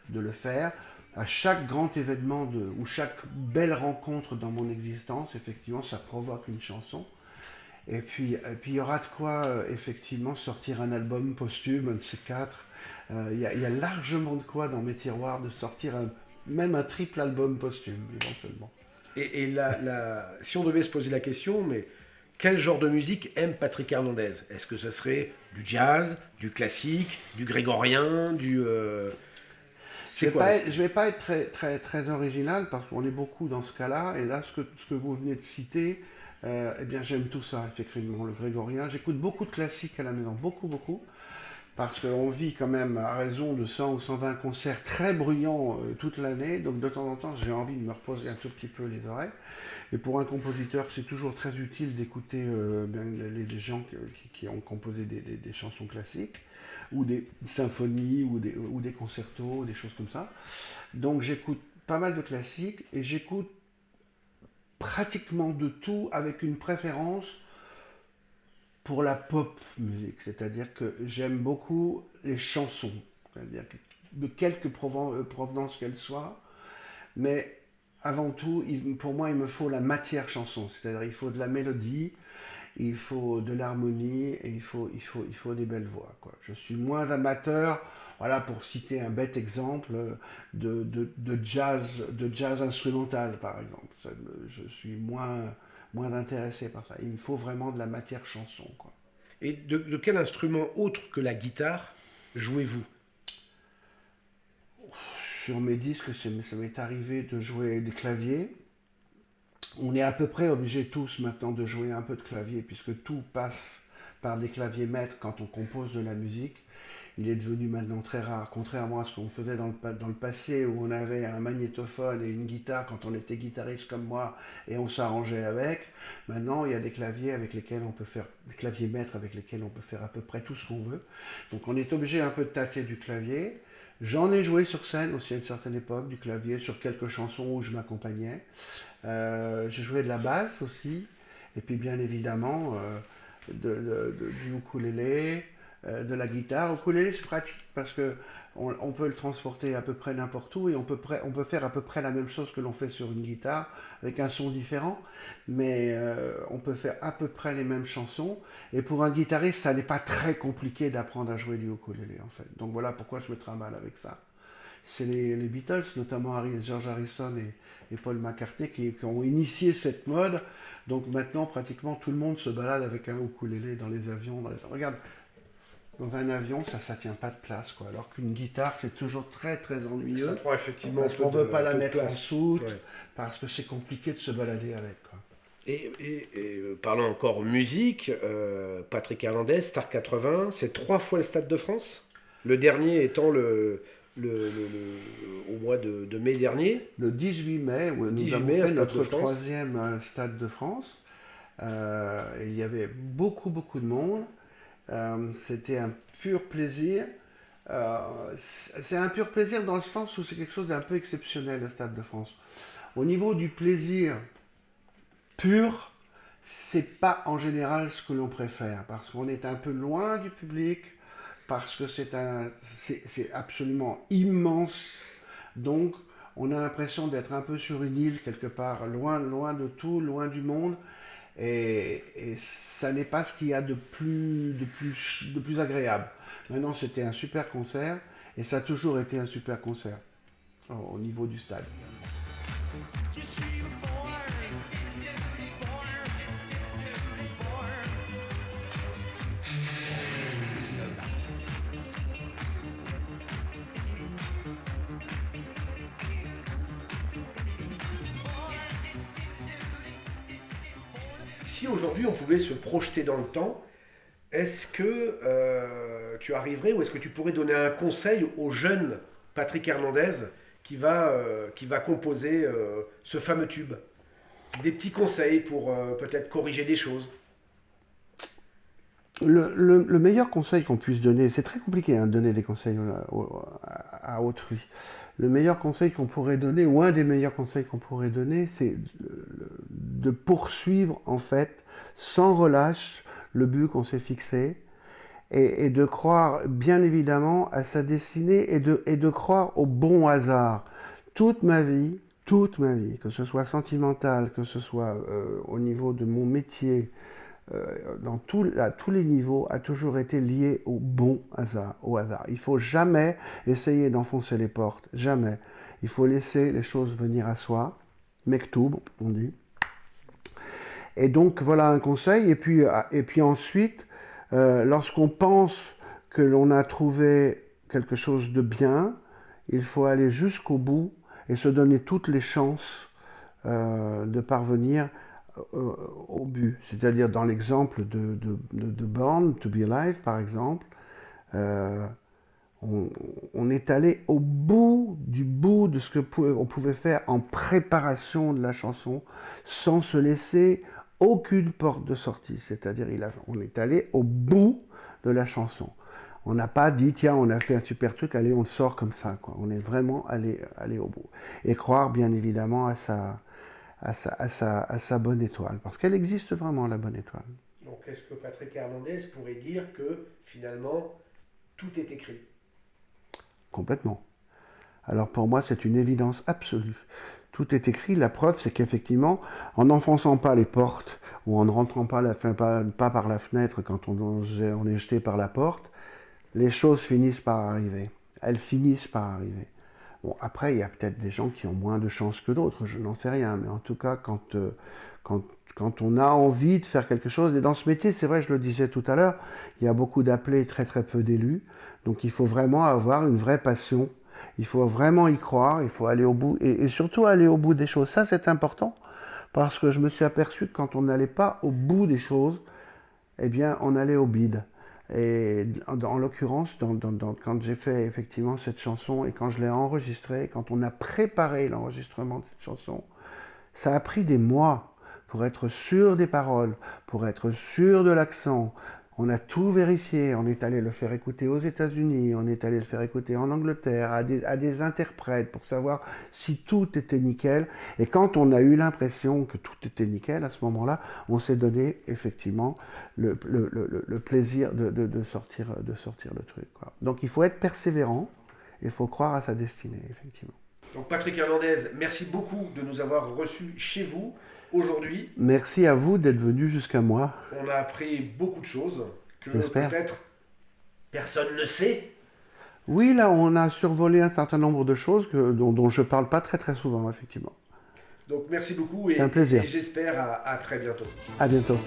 Speaker 2: de le faire. À chaque grand événement ou chaque belle rencontre dans mon existence, effectivement, ça provoque une chanson. Et puis il y aura de quoi effectivement sortir un album posthume, un de ces quatre. Il y a largement de quoi dans mes tiroirs de sortir même un triple album posthume, éventuellement.
Speaker 3: Et si on devait se poser la question, mais quel genre de musique aime Patrick Hernandez? Est-ce que ce serait du jazz, du classique, du grégorien, C'est
Speaker 2: Je
Speaker 3: quoi le style
Speaker 2: vais pas être très original parce qu'on est beaucoup dans ce cas-là. Et là, ce que vous venez de citer, eh bien, j'aime tout ça, effectivement, le grégorien. J'écoute beaucoup de classiques à la maison, beaucoup. Parce qu'on vit quand même à raison de 100 ou 120 concerts très bruyants toute l'année. Donc, de temps en temps, j'ai envie de me reposer un tout petit peu les oreilles. Et pour un compositeur, c'est toujours très utile d'écouter les gens qui ont composé des chansons classiques, ou des symphonies, ou des concertos, des choses comme ça. Donc j'écoute pas mal de classiques, et j'écoute pratiquement de tout avec une préférence pour la pop musique. C'est-à-dire que j'aime beaucoup les chansons, c'est-à-dire de quelque provenance qu'elles soient, mais avant tout, pour moi, il me faut la matière chanson, c'est-à-dire il faut de la mélodie, il faut de l'harmonie et il faut des belles voix, quoi. Je suis moins amateur, voilà, pour citer un bête exemple, de jazz instrumental, par exemple. Je suis moins intéressé par ça. Il me faut vraiment de la matière chanson, quoi.
Speaker 3: Et de quel instrument autre que la guitare jouez-vous?
Speaker 2: Sur mes disques, ça m'est arrivé de jouer des claviers. On est à peu près obligés tous maintenant de jouer un peu de clavier, puisque tout passe par des claviers maîtres quand on compose de la musique. Il est devenu maintenant très rare, contrairement à ce qu'on faisait dans le passé, où on avait un magnétophone et une guitare quand on était guitariste comme moi, et on s'arrangeait avec. Maintenant, il y a des claviers avec lesquels on peut faire, des claviers maîtres avec lesquels on peut faire à peu près tout ce qu'on veut. Donc on est obligé un peu de tâter du clavier. J'en ai joué sur scène aussi à une certaine époque, du clavier, sur quelques chansons où je m'accompagnais. J'ai joué de la basse aussi, et puis bien évidemment du ukulélé, de la guitare. Ukulélé, c'est pratique parce que on peut le transporter à peu près n'importe où, et on peut faire à peu près la même chose que l'on fait sur une guitare avec un son différent, mais on peut faire à peu près les mêmes chansons. Et pour un guitariste, ça n'est pas très compliqué d'apprendre à jouer du ukulélé, en fait. Donc voilà pourquoi je me trimballe avec ça. C'est les Beatles, notamment George Harrison et Paul McCartney, qui ont initié cette mode. Donc maintenant, pratiquement tout le monde se balade avec un ukulélé dans les avions. Regarde, dans un avion, ça tient pas de place, quoi. Alors qu'une guitare, c'est toujours très ennuyeux.
Speaker 3: Ça prend effectivement
Speaker 2: parce qu'on ne veut pas la mettre en
Speaker 3: place.
Speaker 2: soute,
Speaker 3: Ouais.
Speaker 2: parce que c'est compliqué de se balader avec, quoi.
Speaker 3: Et parlons encore musique, Patrick Hernandez, Star 80, c'est 3 fois le Stade de France. Le dernier étant au mois de mai dernier.
Speaker 2: Le 18 mai, où nous
Speaker 3: 18
Speaker 2: avons
Speaker 3: mai,
Speaker 2: fait
Speaker 3: Stade
Speaker 2: notre
Speaker 3: de France.
Speaker 2: 3e Stade de France. Il y avait beaucoup de monde. C'était un pur plaisir. C'est un pur plaisir dans le sens où c'est quelque chose d'un peu exceptionnel, le Stade de France. Au niveau du plaisir pur, c'est pas en général ce que l'on préfère, parce qu'on est un peu loin du public, parce que c'est absolument immense. Donc, on a l'impression d'être un peu sur une île quelque part, loin de tout, loin du monde. Et ça n'est pas ce qu'il y a de plus agréable. Maintenant, c'était un super concert, et ça a toujours été un super concert au niveau du stade.
Speaker 3: Si aujourd'hui on pouvait se projeter dans le temps, est-ce que tu arriverais, ou est-ce que tu pourrais donner un conseil au jeune Patrick Hernandez qui va composer ce fameux tube? Des petits conseils pour peut-être corriger des choses?
Speaker 2: Le meilleur conseil qu'on puisse donner, c'est très compliqué de donner des conseils à autrui. Le meilleur conseil qu'on pourrait donner, ou un des meilleurs conseils qu'on pourrait donner, c'est de poursuivre en fait, sans relâche, le but qu'on s'est fixé, et de croire bien évidemment à sa destinée, et de croire au bon hasard. Toute ma vie, que ce soit sentimentale, que ce soit au niveau de mon métier, à tous les niveaux, a toujours été lié au bon hasard, au hasard. Il ne faut jamais essayer d'enfoncer les portes, jamais. Il faut laisser les choses venir à soi, mektoub, on dit. Et donc voilà un conseil, et puis ensuite, lorsqu'on pense que l'on a trouvé quelque chose de bien, il faut aller jusqu'au bout et se donner toutes les chances de parvenir au but. C'est-à-dire dans l'exemple de Born to be Alive, par exemple, on est allé au bout de ce qu'on pouvait faire en préparation de la chanson, sans se laisser aucune porte de sortie. C'est-à-dire on est allé au bout de la chanson. On n'a pas dit, tiens, on a fait un super truc, allez, on le sort comme ça, quoi. On est vraiment allé au bout. Et croire, bien évidemment, à sa bonne étoile. Parce qu'elle existe vraiment, la bonne étoile.
Speaker 3: Donc, est-ce que Patrick Hernandez pourrait dire que, finalement, tout est écrit?
Speaker 2: Complètement. Alors, pour moi, c'est une évidence absolue. Tout est écrit. La preuve, c'est qu'effectivement, en n'enfonçant pas les portes, ou en ne rentrant pas par la fenêtre quand on est jeté par la porte, les choses finissent par arriver. Elles finissent par arriver. Bon, après, il y a peut-être des gens qui ont moins de chance que d'autres, je n'en sais rien. Mais en tout cas, quand on a envie de faire quelque chose, et dans ce métier, c'est vrai, je le disais tout à l'heure, il y a beaucoup d'appelés et très très peu d'élus. Donc il faut vraiment avoir une vraie passion. Il faut vraiment y croire, il faut aller au bout, et surtout aller au bout des choses. Ça, c'est important, parce que je me suis aperçu que quand on n'allait pas au bout des choses, eh bien, on allait au bide. Et en l'occurrence, quand j'ai fait effectivement cette chanson et quand je l'ai enregistrée, quand on a préparé l'enregistrement de cette chanson, ça a pris des mois pour être sûr des paroles, pour être sûr de l'accent. On a tout vérifié, on est allé le faire écouter aux États-Unis, on est allé le faire écouter en Angleterre, à des interprètes pour savoir si tout était nickel. Et quand on a eu l'impression que tout était nickel, à ce moment-là, on s'est donné effectivement le plaisir de sortir le truc, quoi. Donc il faut être persévérant, il faut croire à sa destinée, effectivement.
Speaker 3: Donc Patrick Hernandez, merci beaucoup de nous avoir reçus chez vous aujourd'hui.
Speaker 2: Merci à vous d'être venu jusqu'à moi.
Speaker 3: On a appris beaucoup de choses que
Speaker 2: J'espère.
Speaker 3: peut-être personne ne sait.
Speaker 2: Oui, là, on a survolé un certain nombre de choses dont je ne parle pas très très souvent, effectivement.
Speaker 3: Donc merci beaucoup et,
Speaker 2: C'est un plaisir.
Speaker 3: et j'espère à très bientôt.
Speaker 2: À bientôt.